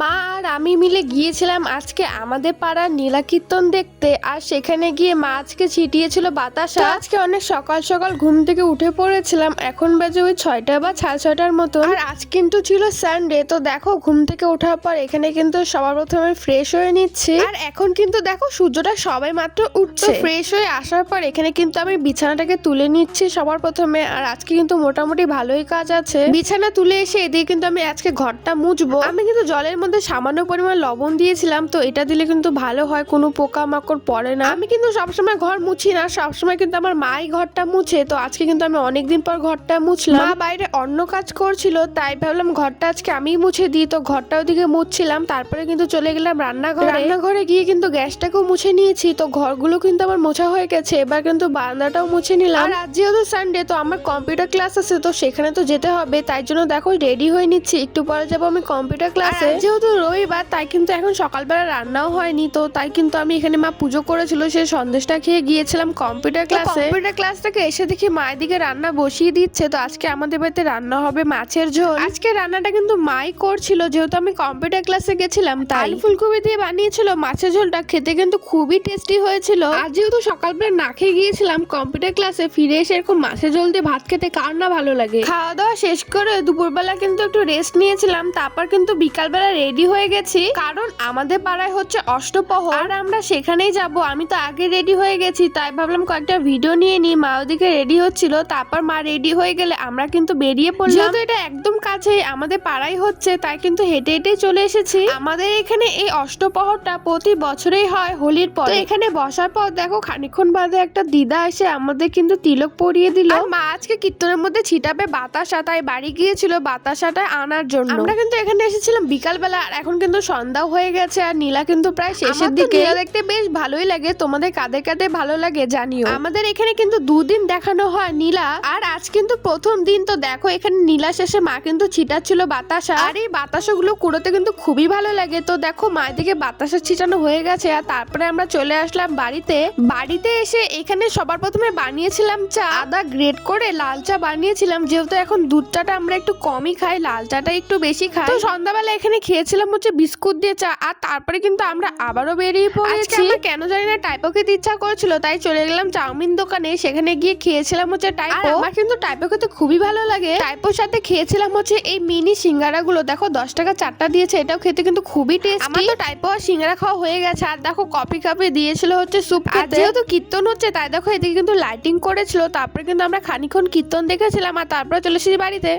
মা আর আমি মিলে গিয়েছিলাম আজকে আমাদের পাড়ার নীলা কীর্তন দেখতে। আর সেখানে গিয়ে মা আজকে ছিটিয়েছিল বাতাসা। আজকে অনেক সকাল সকাল ঘুম থেকে উঠে পড়েছিলাম, এখন বাজে ওই 6টা বা 6:30টার মতো। আর আজ কিন্তু ছিল সানডে। তো দেখো ঘুম থেকে ওঠার পর এখানে কিন্তু সবার প্রথমে ফ্রেশ হয়ে নিচ্ছি। আর এখন কিন্তু দেখো সূর্যটা সবাই মাত্র উঠছে। ফ্রেশ হয়ে আসার পর এখানে কিন্তু আমি বিছানাটাকে তুলে নিচ্ছি সবার প্রথমে। আর আজকে কিন্তু মোটামুটি ভালোই কাজ আছে। বিছানা তুলে এসে এদিকে কিন্তু আমি আজকে ঘরটা মুছবো। আমি কিন্তু জলের মধ্যে সামান্য পরিমাণ লবণ দিয়েছিলাম, তো এটা দিলে কিন্তু ভালো হয়, কোনো পোকামাকড় পড়ে না। আমি কিন্তু সবসময় ঘর মুছি না, সবসময় কিন্তু আমার মাই ঘরটা মুছে। তো আজকে কিন্তু আমি অনেকদিন পর ঘরটা মুছলাম। মা বাইরে অন্য কাজ করছিল, তাই ভাবলাম ঘরটা আজকে আমি মুছে দিই। তো ঘরটা ওদিকে মুছছিলাম, তারপরে কিন্তু চলে গেলাম রান্নাঘরে গিয়ে কিন্তু গ্যাসটাকেও মুছে নিয়েছি। তো ঘরগুলো কিন্তু আমার মোছা হয়ে গেছে, এবার কিন্তু বারান্দাটাও মুছে নিলাম। আর আজ যেহেতু সানডে, তো আমার কম্পিউটার ক্লাস আছে, তো সেখানে তো যেতে হবে। তাই জন্য দেখো রেডি হয়ে নিচ্ছি, একটু পরে যাবো আমি কম্পিউটার ক্লাসে। যেহেতু রবিবার, তাই কিন্তু এখন সকালবেলা রান্নাও হয়নি। তো তাই কিন্তু আমি এখানে মা পুজো করেছিল, সে সন্দেশটা খেয়ে গিয়েছিলাম কম্পিউটার ক্লাসে। কম্পিউটার ক্লাস থেকে এসে দেখি মায়ের দিকে রান্না বসিয়ে দিচ্ছে। তো আজকে আমাদের বাড়িতে রান্না হবে মাছের ঝোল। আজকে রান্নাটা কিন্তু মাই করছিল, যেহেতু আমি কম্পিউটার ক্লাসে গেছিলাম। তাই আলু ফুলকপি দিয়ে বানিয়েছিল মাছের ঝোলটা, খেতে কিন্তু খুবই টেস্টি হয়েছিল। আর যেহেতু সকালবেলা না খেয়ে গিয়েছিলাম কম্পিউটার ক্লাসে, ফিরে এসে এরকম মাছের ঝোল দিয়ে ভাত খেতে কার না ভালো লাগে। খাওয়া দাওয়া শেষ করে দুপুরবেলা কিন্তু একটু রেস্ট নিয়েছিলাম, তারপর কিন্তু বিকালবেলা রেডি হয়ে গেছি, কারণ আমাদের পাড়ায় হচ্ছে অষ্টপ্রহর আর আমরা সেখানেই যাব। আমি তো আগে রেডি হয়ে গেছি, তাই ভাবলাম কয়েকটা ভিডিও নিয়ে নিই। মা ওদিকে রেডি হচ্ছিল, তারপর মা রেডি হয়ে গেলে আমরা কিন্তু বেরিয়ে পড়লাম। যেহেতু এটা একদম কাছেই আমাদের পাড়ায় হচ্ছে, তাই কিন্তু হেঁটে হেঁটে চলে এসেছি। আমাদের এখানে এই অষ্টপ্রহরটা প্রতি বছরেই হয় হোলির পর। এখানে বসার পর দেখো খানিকক্ষণ বাদে একটা দিদা এসে আমাদের কিন্তু তিলক পরিয়ে দিল। মা আজকে কীর্তনের মধ্যে ছিটাবে বাতাসা, তাই বাড়ি গিয়েছিল বাতাসাটা আনার জন্য। আমরা কিন্তু এখানে এসেছিলাম বিকালবেলা, আর এখন কিন্তু সন্ধ্যাও হয়ে গেছে। আর নীলা কিন্তু প্রায় শেষের দিকে। নীলা দেখতে বেশ ভালোই লাগে, তোমাদের কাদের কাদের ভালো লাগে জানিও। আমাদের এখানে কিন্তু 2 দিন দেখানো হয় নীলা, আর আজ কিন্তু প্রথম দিন। তো দেখো এখানে নীলা শেষে মা কিন্তু ছিটাচ্ছিল বাতাসা, আর এই বাতাসাগুলো কুড়োতে কিন্তু খুবই ভালো লাগে। তো দেখো মায়ের দিকে বাতাসা ছিটানো হয়ে গেছে, আর তারপরে আমরা চলে আসলাম বাড়িতে এসে এখানে সবার প্রথমে বানিয়েছিলাম চা। আদা গ্রেট করে লাল চা বানিয়েছিলাম, যেহেতু এখন দুধ চাটা আমরা একটু কমই খাই, লাল চাটা একটু বেশি খাই। তো সন্ধ্যাবেলা এখানে খেয়েছিলাম হচ্ছে বিস্কুট দিয়ে চা। আর তারপরে কিন্তু আমরা আবারও বেরিয়ে পড়েছি। আমার কেন জানি না টাইপো খেতে ইচ্ছা করেছিল, তাই চলে গেলাম চাউমিন দোকানে, সেখানে গিয়ে খেয়েছিলাম হচ্ছে টাইপো। আমার কিন্তু টাইপো খেতে খুবই ভালো লাগে। টাইপোর সাথে খেয়েছিলাম হচ্ছে এই মিনি সিঙ্গারা গুলো, দেখো 10 টাকা 4টা দিয়েছে, এটাও খেতে কিন্তু খুবই টেস্টি। আমার তো টাইপো আর সিঙ্গারা খাওয়া হয়ে গেছে। আর দেখো কফি কাপে দিয়েছিল হচ্ছে স্যুপ খেতে। যেহেতু কীর্তন হচ্ছে, তাই দেখো এদিকে কিন্তু লাইটিং করেছিল। তারপরে কিন্তু আমরা খানিকক্ষণ কীর্তন দেখেছিলাম, আর তারপরে চলে এসেছি বাড়িতে।